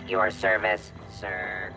your service, sir.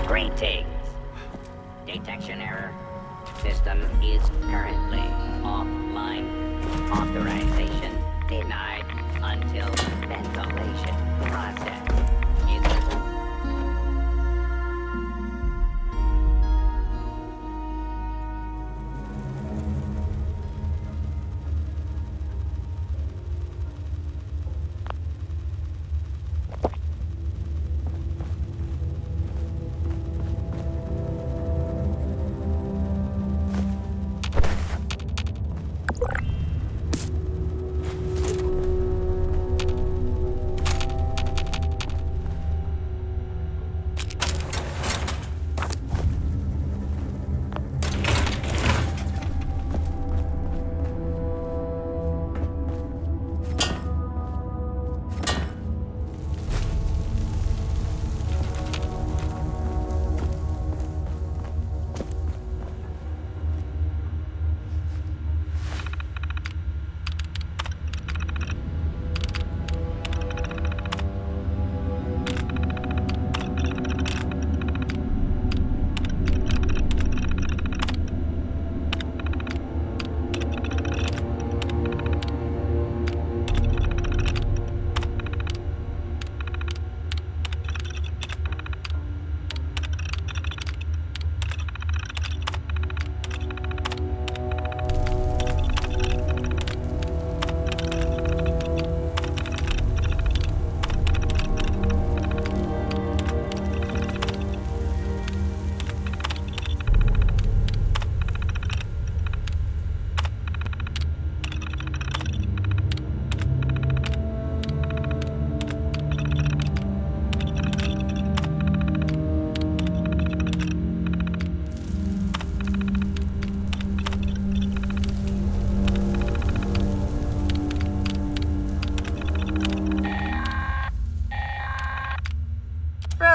Greetings. Detection error. System is currently offline. Authorization denied until ventilation process is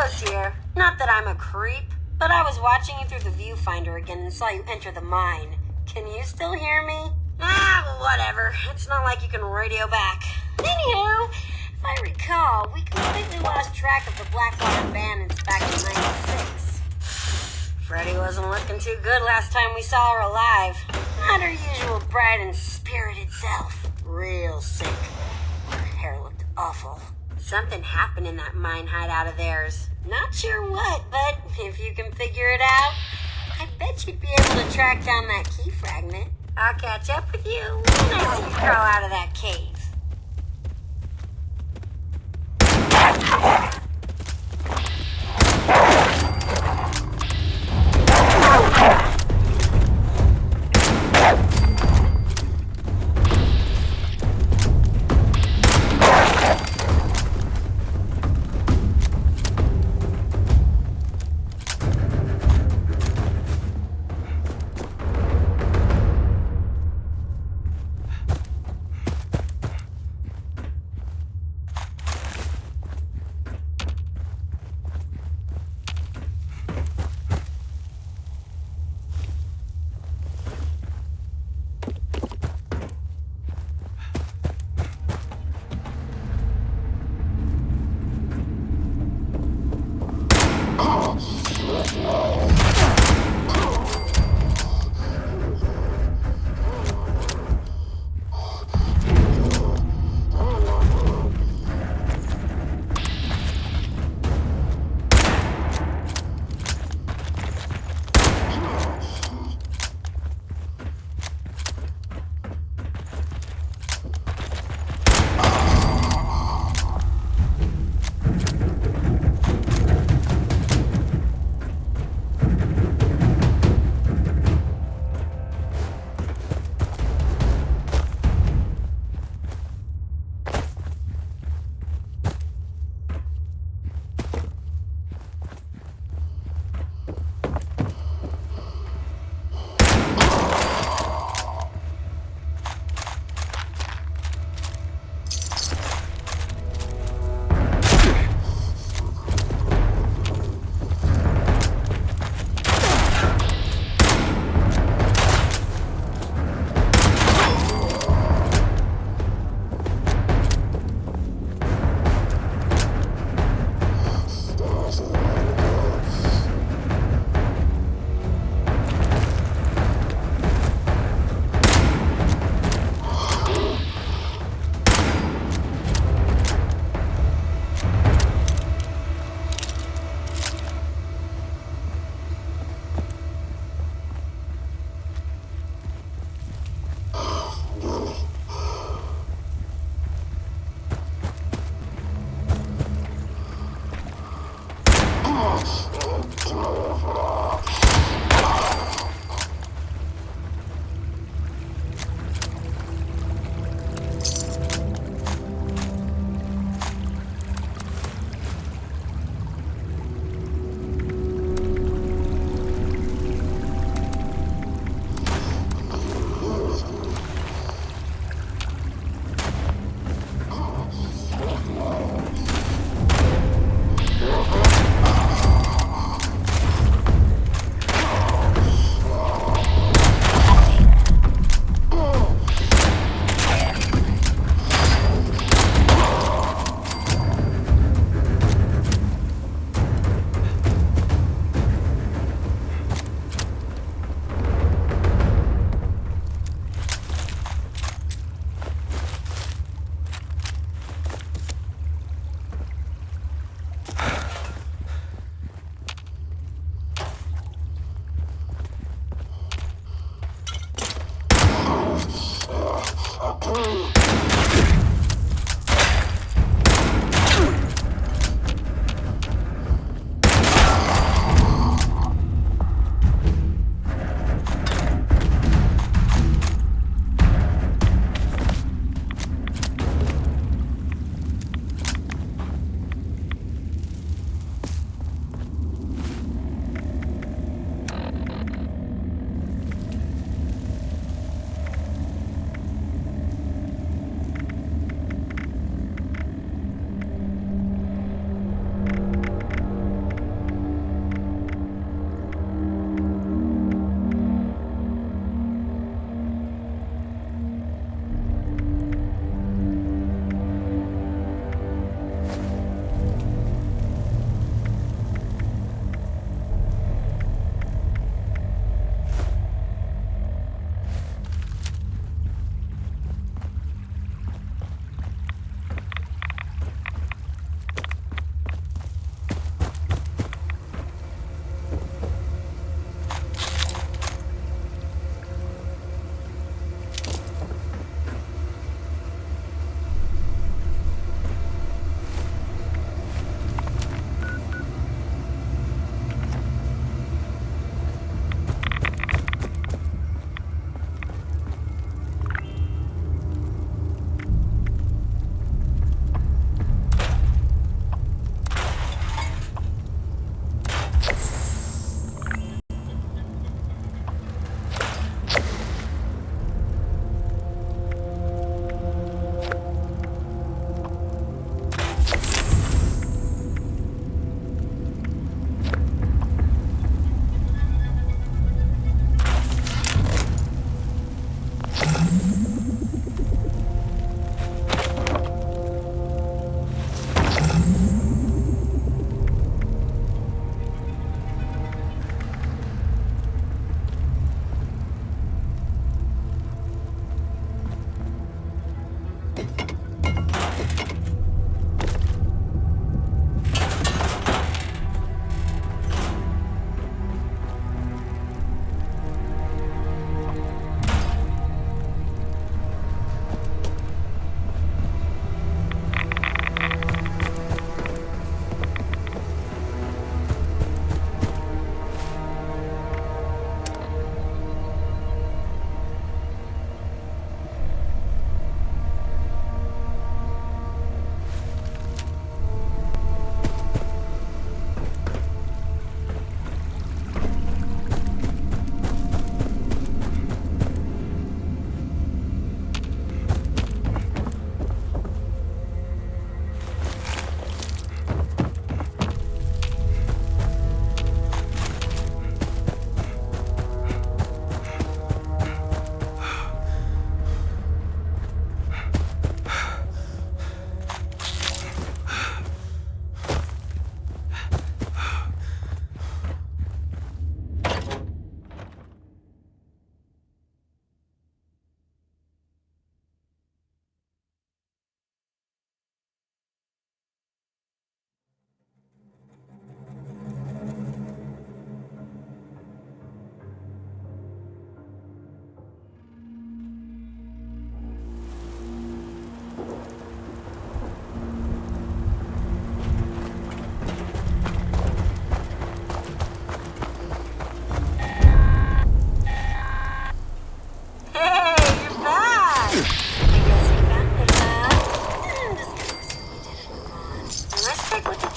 Carlos here. Not that I'm a creep, but I was watching you through the viewfinder again and saw you enter the mine. Can you still hear me? Well, whatever. It's not like you can radio back. Anywho, if I recall, we completely lost track of the Blackwater bandits back in '96. Freddy wasn't looking too good last time we saw her alive. Not her usual bright and spirited self. Real sick. Her hair looked awful. Something happened in that mine hideout of theirs. Not sure what, but if you can figure it out, I bet you'd be able to track down that key fragment. I'll catch up with you when I see you crawl out of that cave.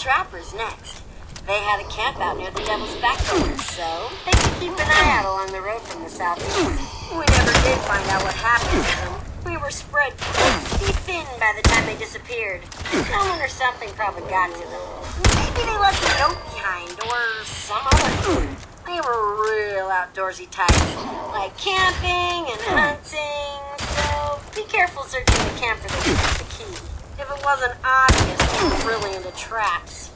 trappers next. They had a camp out near the Devil's Backbone, so they could keep an eye out along the road from the southeast. We never did find out what happened to them. We were spread pretty thin by the time they disappeared. Someone or something probably got to them. Maybe they left a note behind, or some other thing. They were real outdoorsy types, like camping and hunting, so be careful searching the camp for the key. If it wasn't obvious, they were really into traps.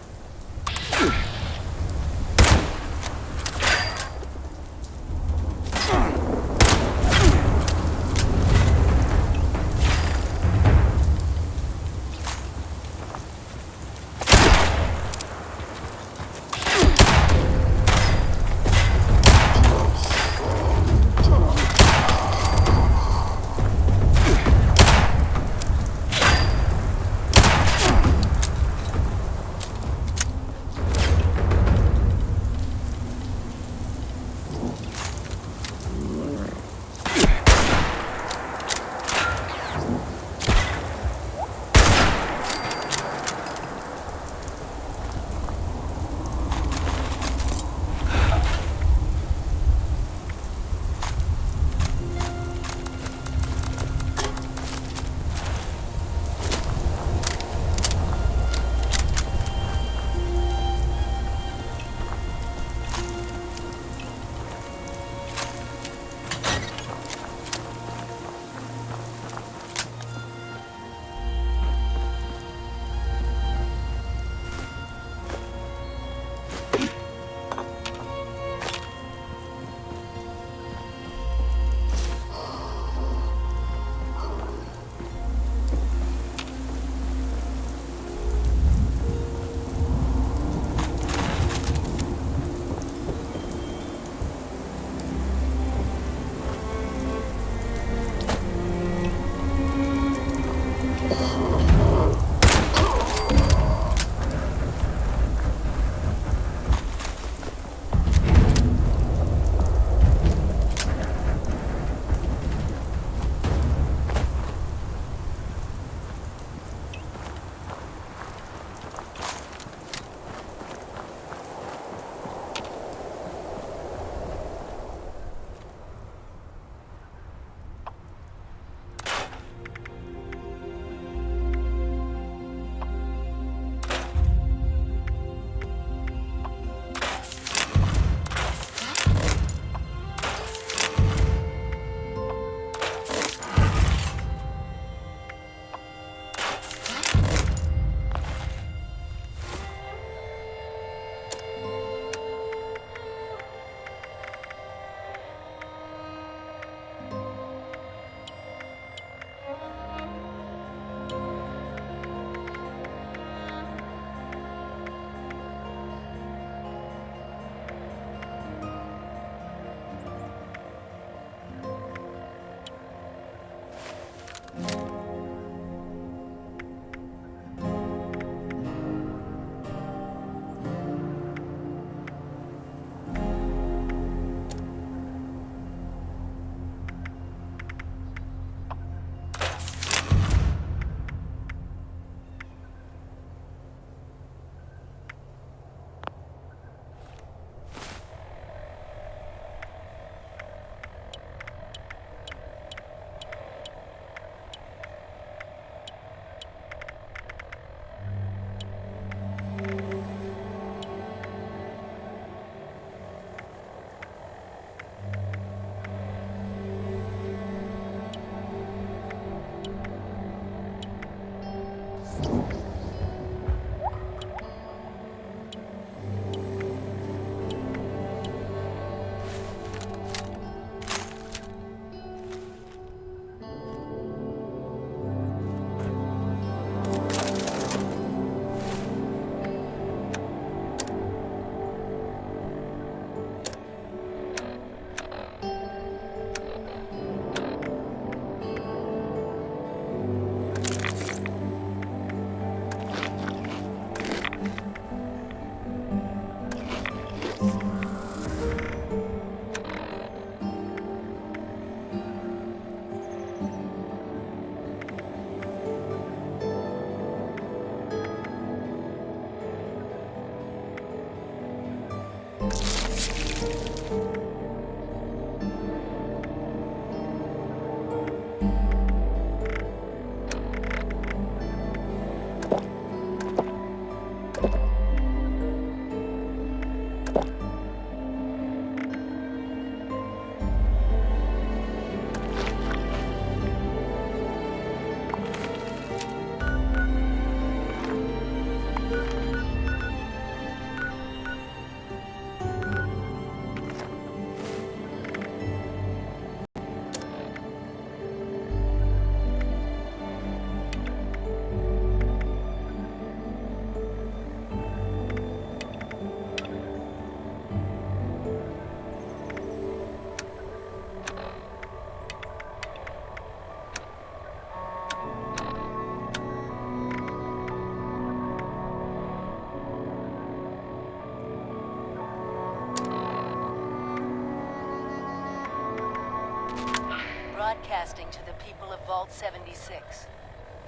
Broadcasting to the people of Vault 76.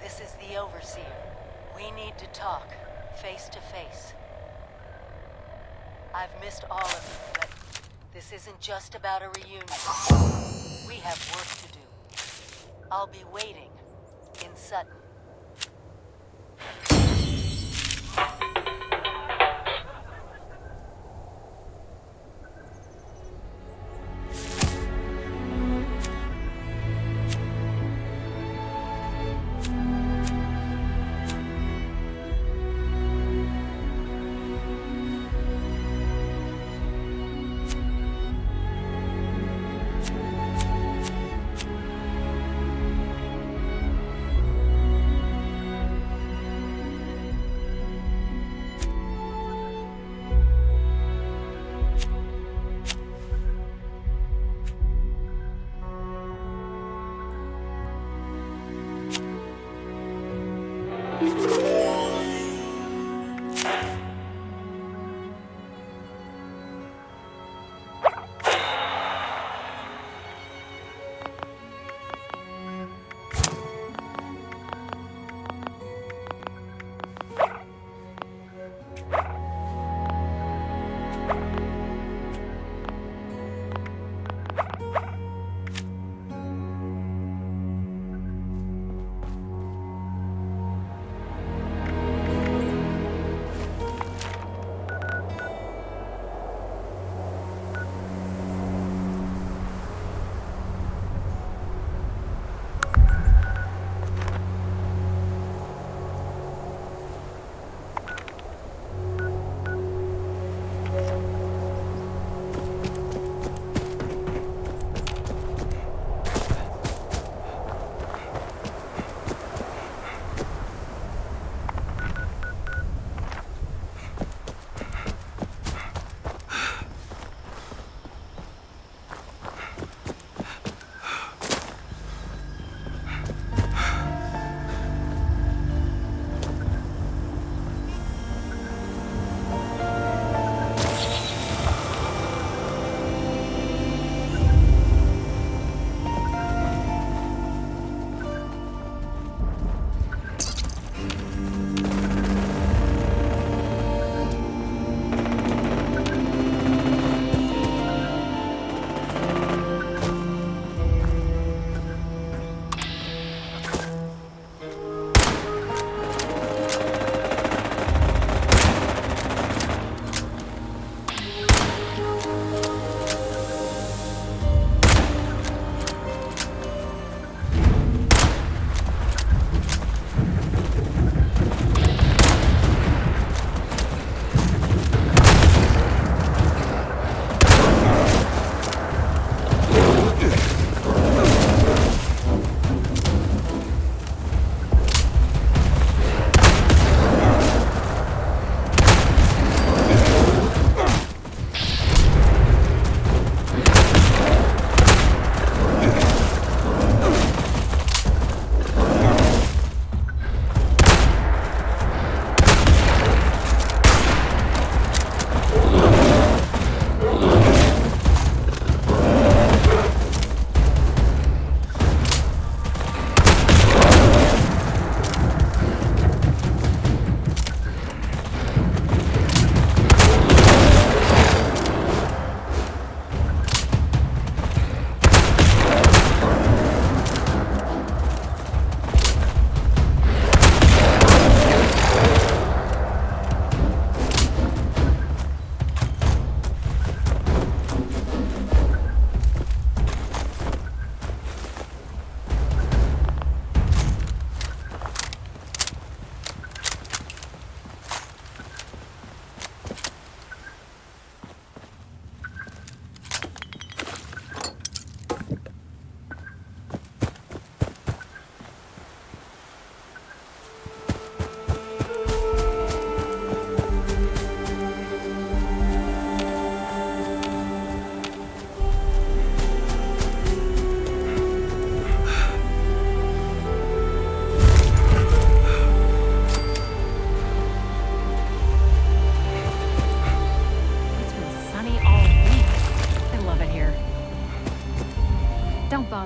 This is the Overseer. We need to talk, face to face. I've missed all of you, but this isn't just about a reunion. We have work to do. I'll be waiting in Sutton.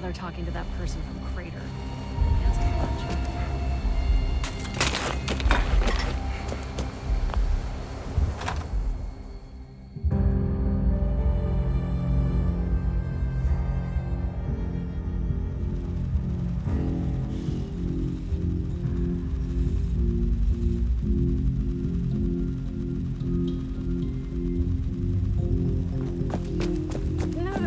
bother talking to that person from Crater. That's too much.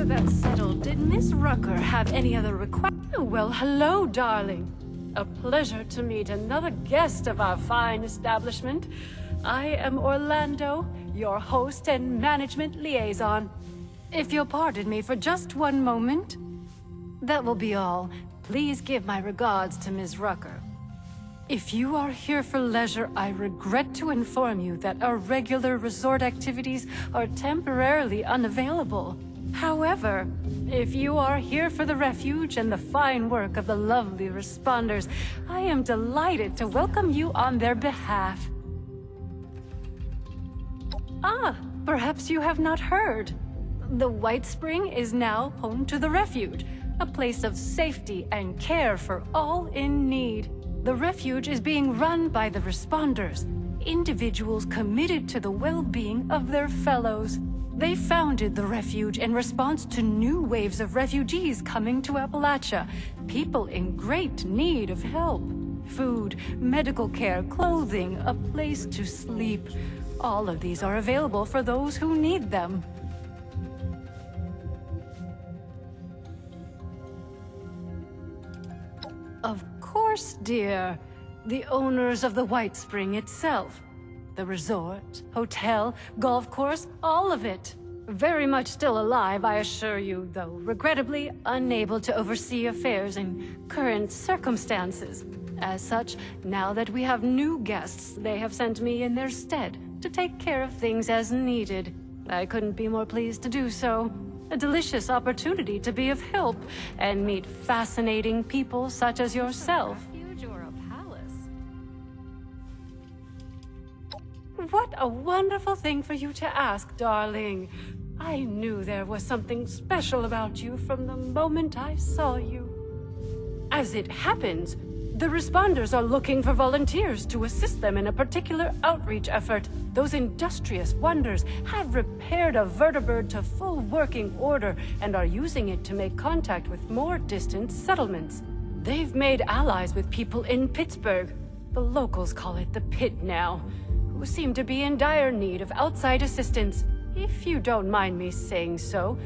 That's settled. Did Miss Rucker have any other request? Oh, well, hello, darling. A pleasure to meet another guest of our fine establishment. I am Orlando, your host and management liaison. If you'll pardon me for just one moment, that will be all. Please give my regards to Ms. Rucker. If you are here for leisure, I regret to inform you that our regular resort activities are temporarily unavailable. However, if you are here for the refuge and the fine work of the lovely responders, I am delighted to welcome you on their behalf. Ah, perhaps you have not heard. The White Spring is now home to the refuge, a place of safety and care for all in need. The refuge is being run by the responders, individuals committed to the well-being of their fellows. They founded the refuge in response to new waves of refugees coming to Appalachia, people in great need of help. Food, medical care, clothing, a place to sleep. All of these are available for those who need them. Of course, dear. The owners of the White Spring itself. The resort, hotel, golf course, all of it. Very much still alive, I assure you, though regrettably unable to oversee affairs in current circumstances. As such, now that we have new guests, they have sent me in their stead to take care of things as needed. I couldn't be more pleased to do so. A delicious opportunity to be of help and meet fascinating people such as yourself. What a wonderful thing for you to ask, darling. I knew there was something special about you from the moment I saw you. As it happens, the responders are looking for volunteers to assist them in a particular outreach effort. Those industrious wonders have repaired a vertibird to full working order and are using it to make contact with more distant settlements. They've made allies with people in Pittsburgh. The locals call it the Pit now, who seem to be in dire need of outside assistance, if you don't mind me saying so.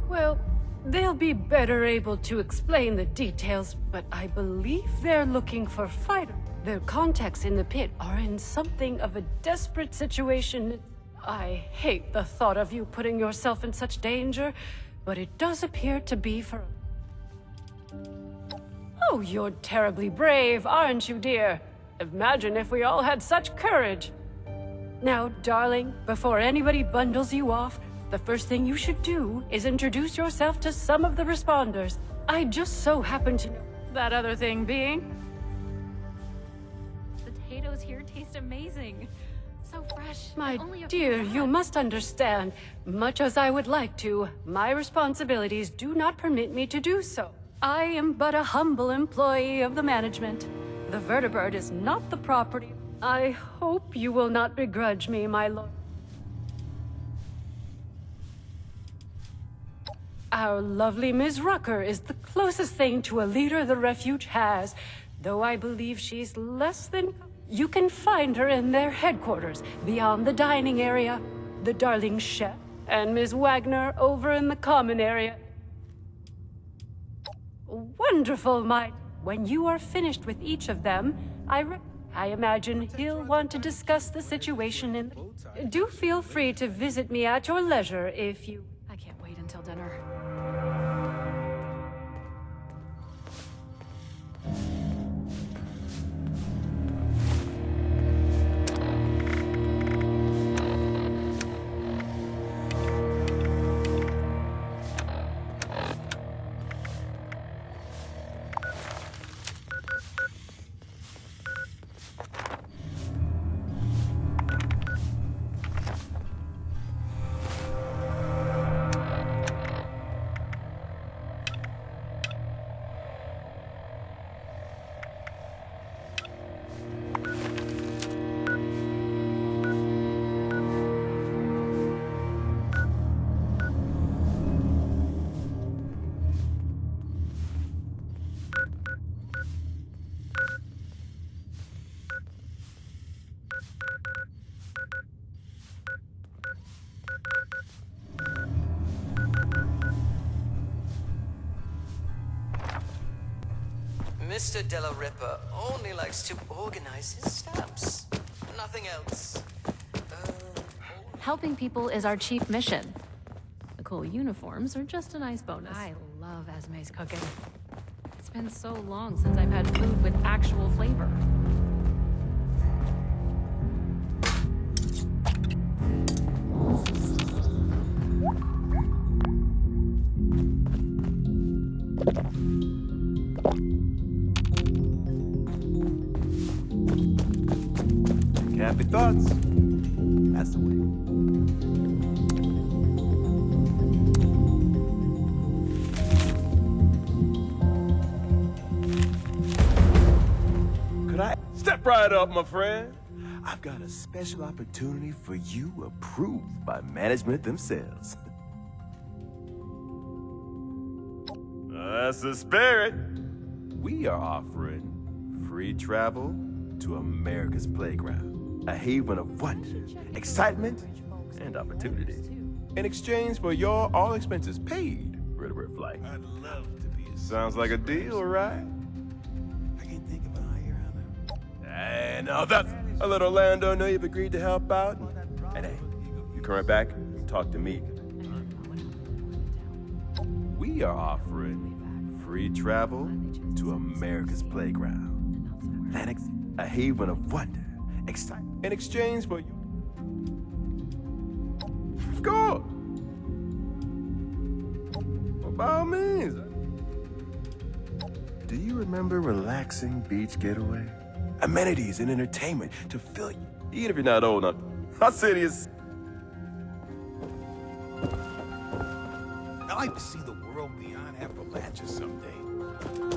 Well, they'll be better able to explain the details, but I believe they're looking for fighters. Their contacts in the Pit are in something of a desperate situation. I hate the thought of you putting yourself in such danger, but it does appear to be for... Oh, you're terribly brave, aren't you, dear? Imagine if we all had such courage. Now, darling, before anybody bundles you off, the first thing you should do is introduce yourself to some of the responders. I just so happen to know that other thing being... The potatoes here taste amazing. So fresh. My only a dear, few you must understand, much as I would like to, my responsibilities do not permit me to do so. I am but a humble employee of the management. The vertibird is not the property. I hope you will not begrudge me, my lord. Our lovely Ms. Rucker is the closest thing to a leader the refuge has, though I believe she's less than... You can find her in their headquarters, beyond the dining area, the darling chef, and Ms. Wagner over in the common area. Wonderful, my... When you are finished with each of them, I imagine he'll want to discuss the situation in... Do feel free to visit me at your leisure if you... I can't wait until dinner. Mr. Della Ripper only likes to organize his stamps. Nothing else. Helping people is our chief mission. The cool uniforms are just a nice bonus. I love Esme's cooking. It's been so long since I've had food with actual flavor. Happy thoughts. That's the way. Could I step right up, my friend? I've got a special opportunity for you approved by management themselves. That's the spirit. We are offering free travel to America's playground, a haven of wonder, excitement, and opportunity. In exchange for your all expenses paid river flight. I'd love to be a Sounds like a deal, right? I can't think of a higher honor. And now that's a little Orlando. Know you've agreed to help out. And hey, you come right back and talk to me. We are offering free travel to America's playground. Atlantic, a haven of wonder, excitement, in exchange for you. Of course. Well, by all means. Do you remember relaxing beach getaway? Amenities and entertainment to fill you, even if you're not old enough. Our city is. I like to see the world beyond Appalachia someday.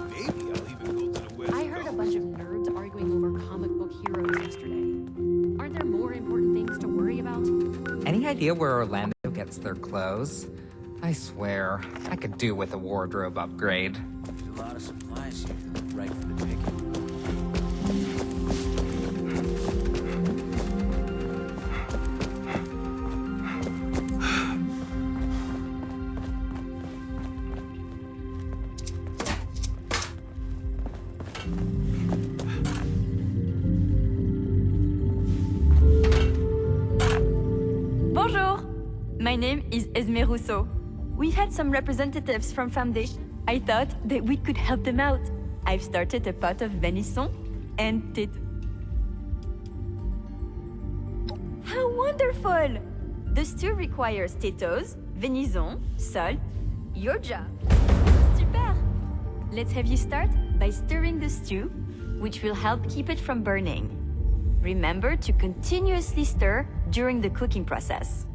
Maybe I'll even go to the West I heard a Coast. bunch of nerds arguing over comic book heroes yesterday. Aren't there more important things to worry about? Any idea where Orlando gets their clothes? I swear, I could do with a wardrobe upgrade. There's a lot of supplies here, right for the picking. Bonjour! My name is Esme Rousseau. We've had some representatives from Foundation. I thought that we could help them out. I've started a pot of venison and tit. How wonderful! The stew requires tétos, venison, salt. Your job. Super! Let's have you start by stirring the stew, which will help keep it from burning. Remember to continuously stir during the cooking process.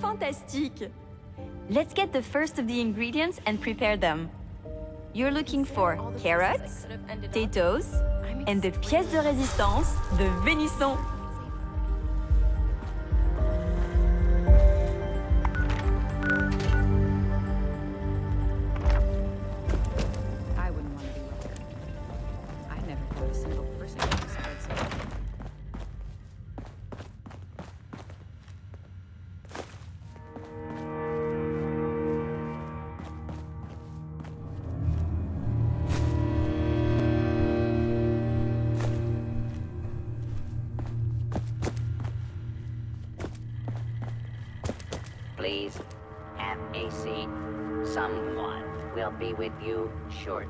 Fantastique! Let's get the first of the ingredients and prepare them. You're looking for carrots, potatoes, and the pièce de résistance, the venison. I wouldn't want to be with her. I never put a single person in the spreadsheet. Please have a seat. Someone will be with you shortly.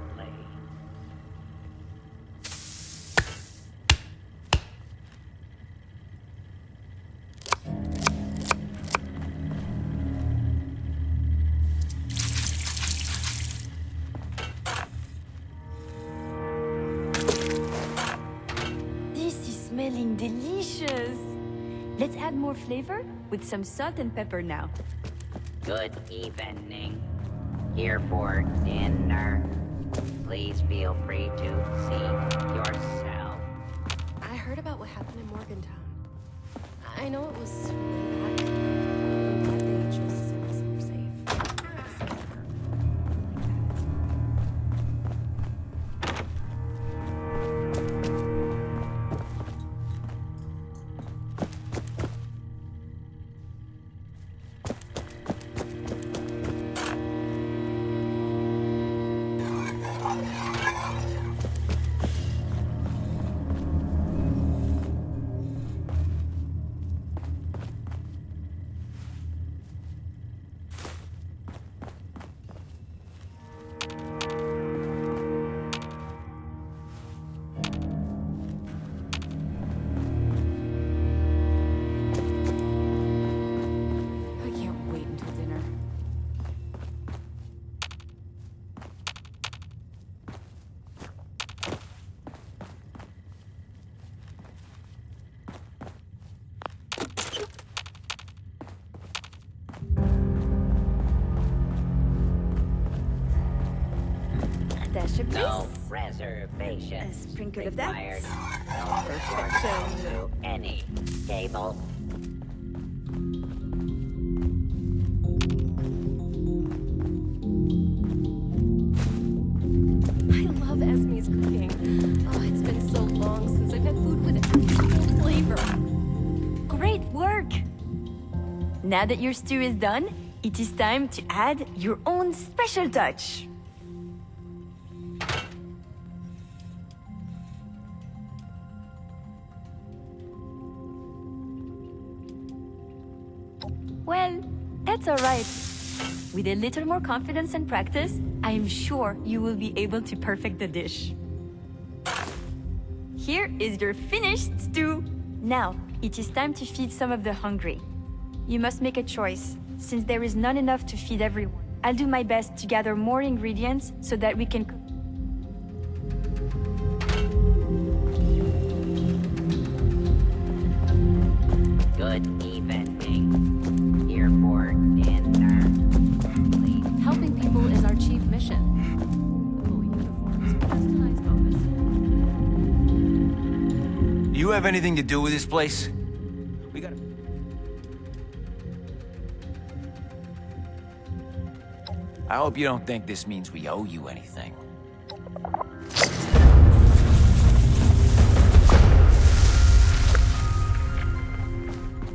This is smelling delicious. Let's add more flavor with some salt and pepper now. Good evening. Here for dinner. Please feel free to seat yourself. I heard about what happened in Morgantown. I know it was way back. I'm glad they chose to send us somewhere safe. Sachet, please. No reservations. A sprinkle of that. required. No Perfection. to any cable. I love Esme's cooking. Oh, it's been so long since I've had food with actual flavor. Great work! Now that your stew is done, it is time to add your own special touch. Well, that's all right. With a little more confidence and practice, I am sure you will be able to perfect the dish. Here is your finished stew. Now, it is time to feed some of the hungry. You must make a choice, since there is not enough to feed everyone. I'll do my best to gather more ingredients so that we can cook. Good evening. Here for dinner. Please. Helping people is our chief mission. The cool uniforms are just a nice bonus. Do you have anything to do with this place? We got. I hope you don't think this means we owe you anything.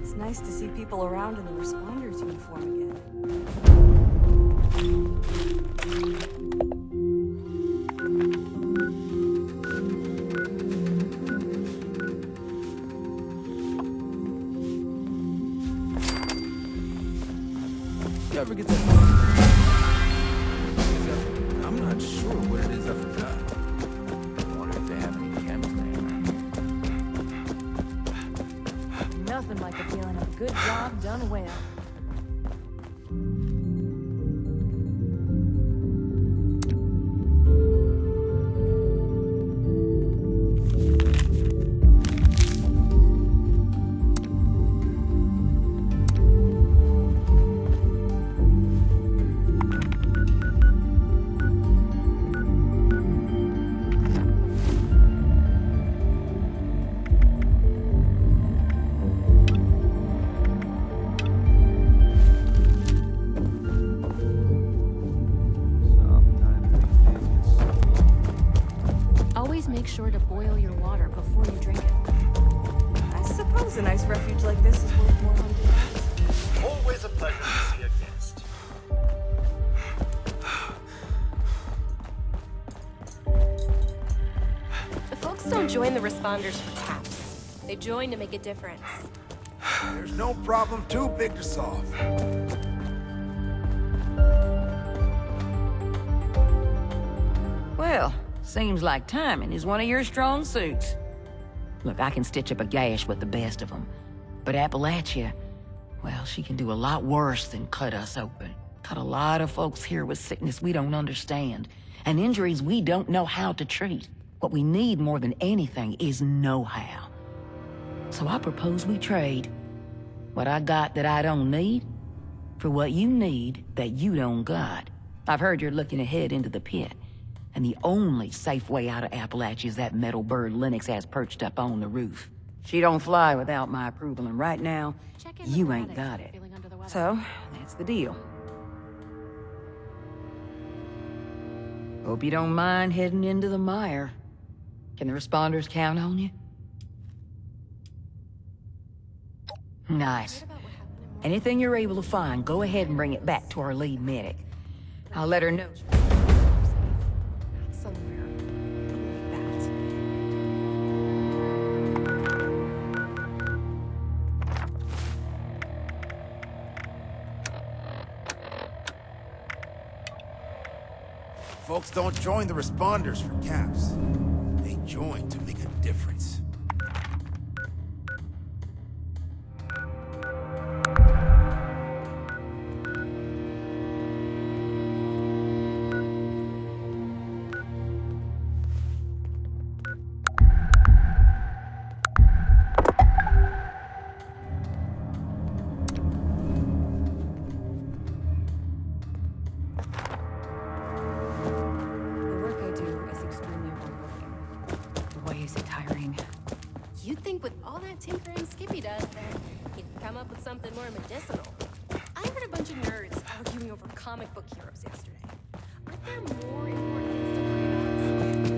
It's nice to see people around in the responders uniform again. You ever get that? I'm not sure what it is I forgot. I wonder if they have any chems there. Nothing like the feeling of a good job done well. Always make sure to boil your water before you drink it. I suppose a nice refuge like this is worth more than that. Always a pleasure to see a guest. The folks don't join the responders for caps. They join to make a difference. There's no problem too big to solve. Well, seems like timing is one of your strong suits. Look, I can stitch up a gash with the best of them. But Appalachia, well, she can do a lot worse than cut us open. Got a lot of folks here with sickness we don't understand, and injuries we don't know how to treat. What we need more than anything is know-how. So I propose we trade. What I got that I don't need, for what you need that you don't got. I've heard you're looking ahead into the pit. And the only safe way out of Appalachia is that metal bird Lennox has perched up on the roof. She don't fly without my approval, and right now, you ain't got it. So, that's the deal. Hope you don't mind heading into the mire. Can the responders count on you? Nice. Anything you're able to find, go ahead and bring it back to our lead medic. I'll let her know. Somewhere like Folks don't join the responders for caps. They join to make a difference. Skippy does, then he'd come up with something more medicinal. I heard a bunch of nerds arguing over comic book heroes yesterday. Aren't there more important things to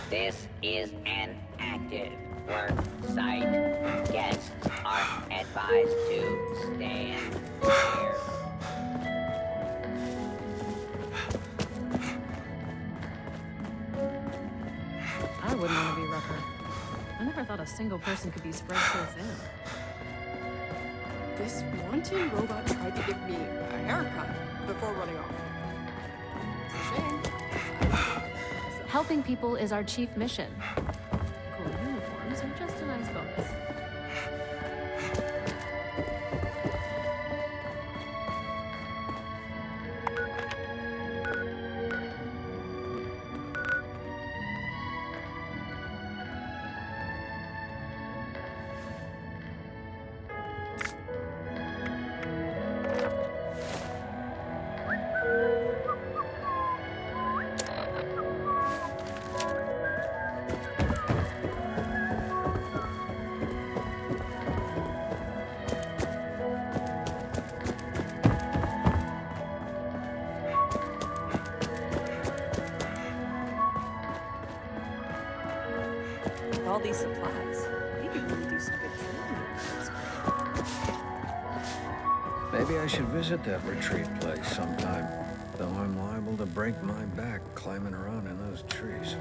This is an active work site. Guests are advised to stand clear. I wouldn't want to be Rucker. I never thought a single person could be spread so thin. This wanton robot tried to give me a haircut before running off. It's a shame. Helping people is our chief mission. Cool uniforms are just a nice bonus. All these supplies. We could really do some good training. Maybe I should visit that retreat place sometime, though I'm liable to break my back climbing around in those trees.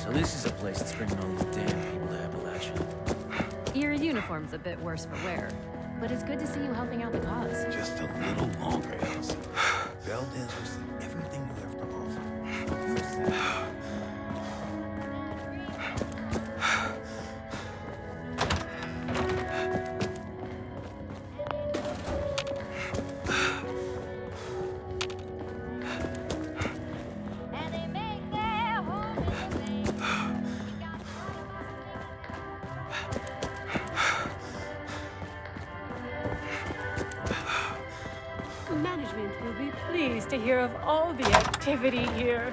So this is a place that's bringing all these damn people to Appalachia. Your uniform's a bit worse for wear, but it's good to see you helping out the cause. Just a little longer, Elsie. Valdez will see everything you have to offer. You see. Management will be pleased to hear of all the activity here.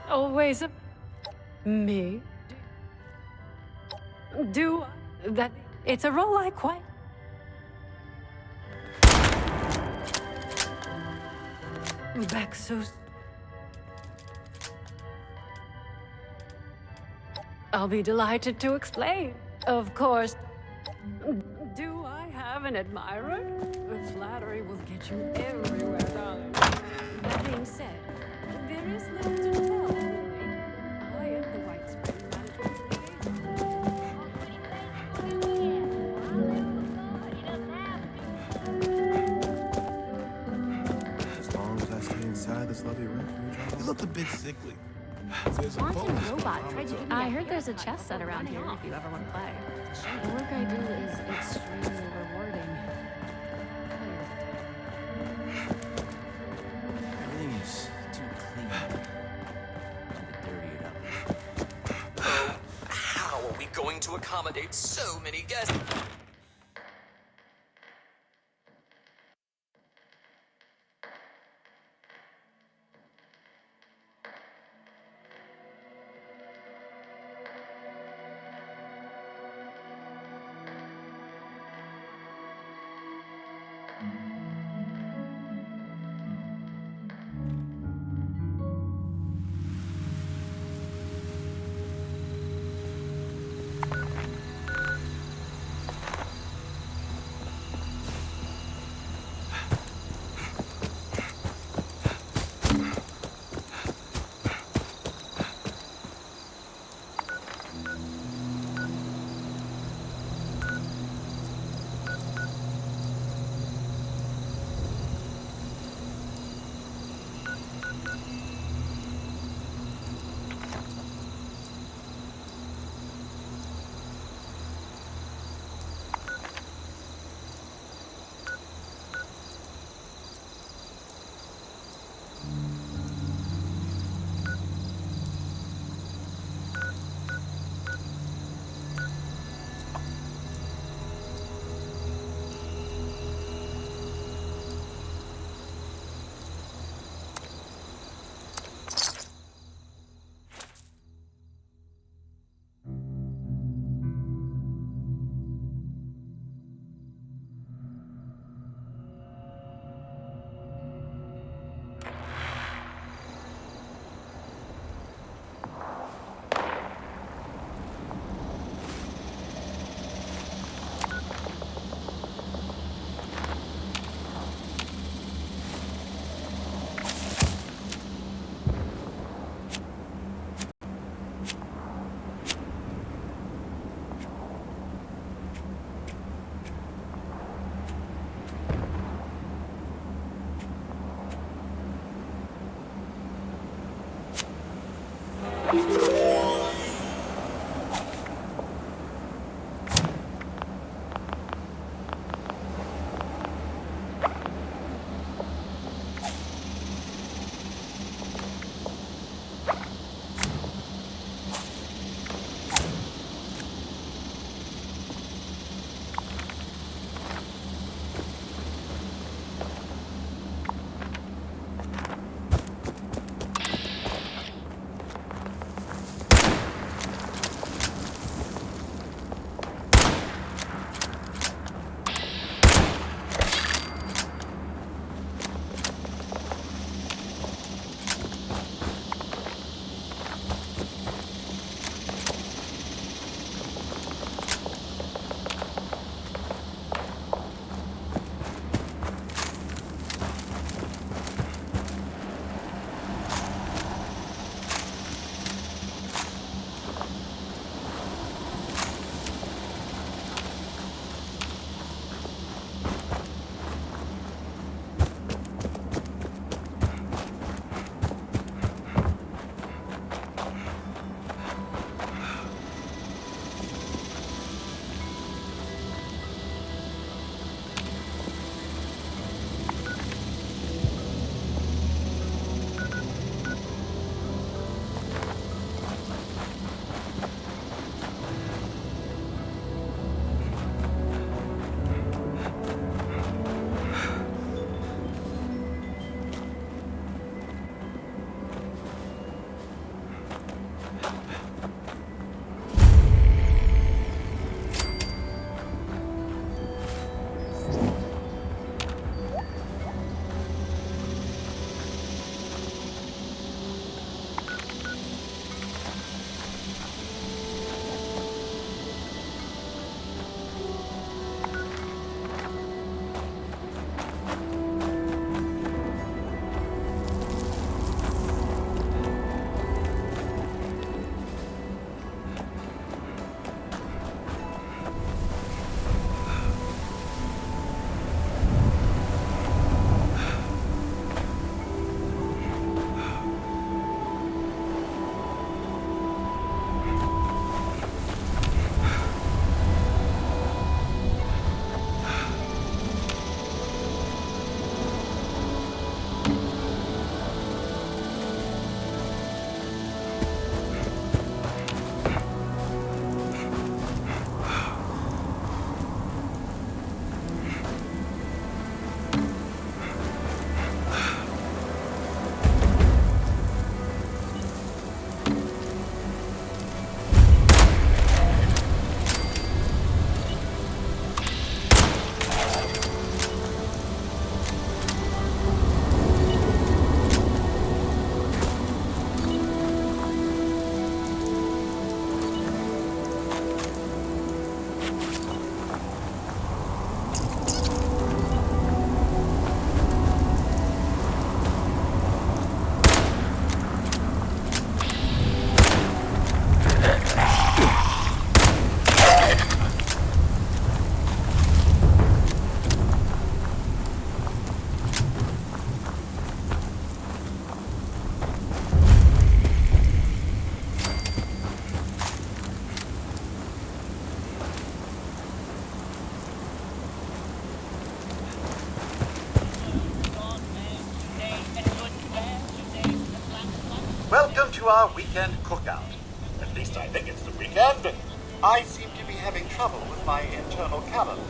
Always a... Me? Do that... It's a role I quite... Back so... I'll be delighted to explain. Of course. Do I have an admirer? Flattery will get you everywhere, darling. That being said, there is little to tell, really. I am the White Spring Management As long as I stay inside this lovely refuge, You look a bit sickly. Wanton robot tried to give me I heard there's a chess set around here if you ever want to play. The work I do is extremely rewarding. Everything is too clean. Time to dirty it up. Oh, how are we going to accommodate so many guests? Welcome to our weekend cookout. At least I think it's the weekend, but I seem to be having trouble with my internal calendar.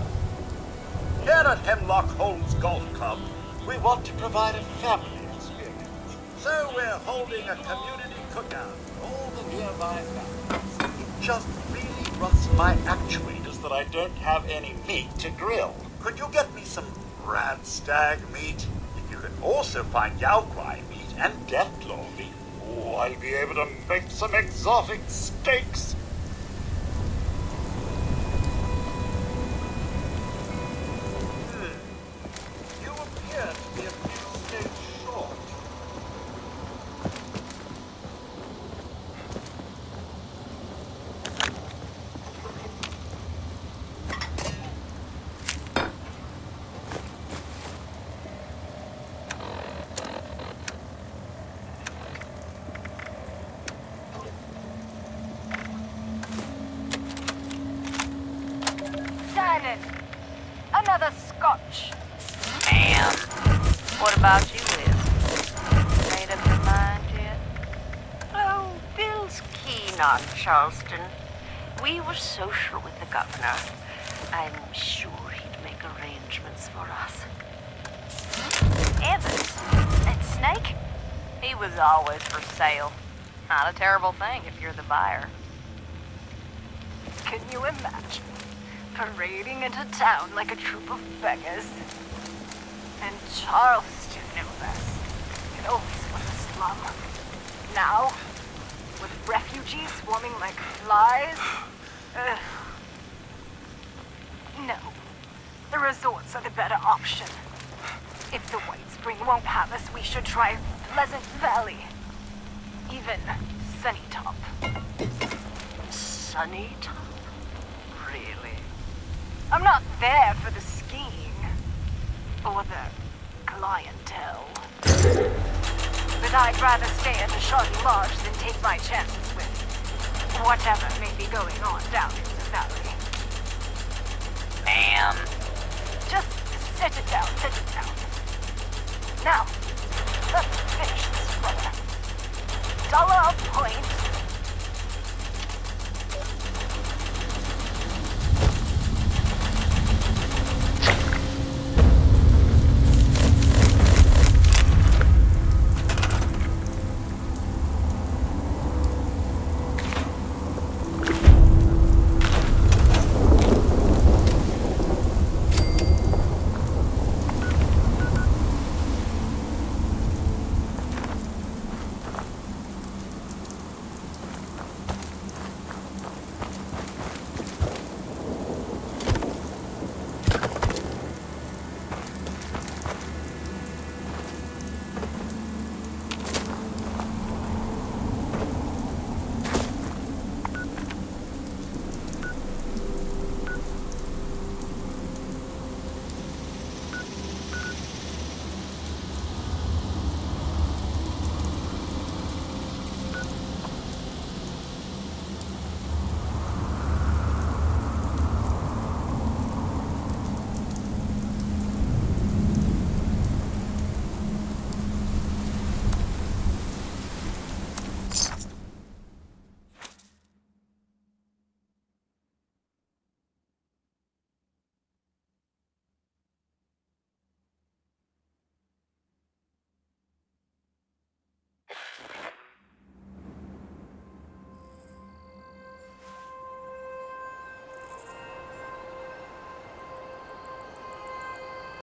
Here at Hemlock Holmes Golf Club, we want to provide a family experience. So we're holding a community cookout for all the nearby families. It just really rusts my actuators that I don't have any meat to grill. Could you get me some rad stag meat? If you can also find Yao Guai meat and deathclaw meat, oh, I'll be able to make some exotic steaks. You appear to be a few steaks short. not, Charleston. We were social with the governor. I'm sure he'd make arrangements for us. Evans? That snake? He was always for sale. Not a terrible thing if you're the buyer. Can you imagine parading into town like a troop of beggars? And Charleston knew best. It always was a slum. Now, with refugees swarming like flies, no. The resorts are the better option. If the White Spring won't have us, we should try Pleasant Valley. Even Sunnytop. Sunnytop? Really? I'm not there for the skiing. Or the clientele. But I'd rather stay at the Shawnee Lodge than take my chances with whatever may be going on down in the valley. Ma'am. Just sit it down, sit it down. Now, let's finish this run. $1 a point.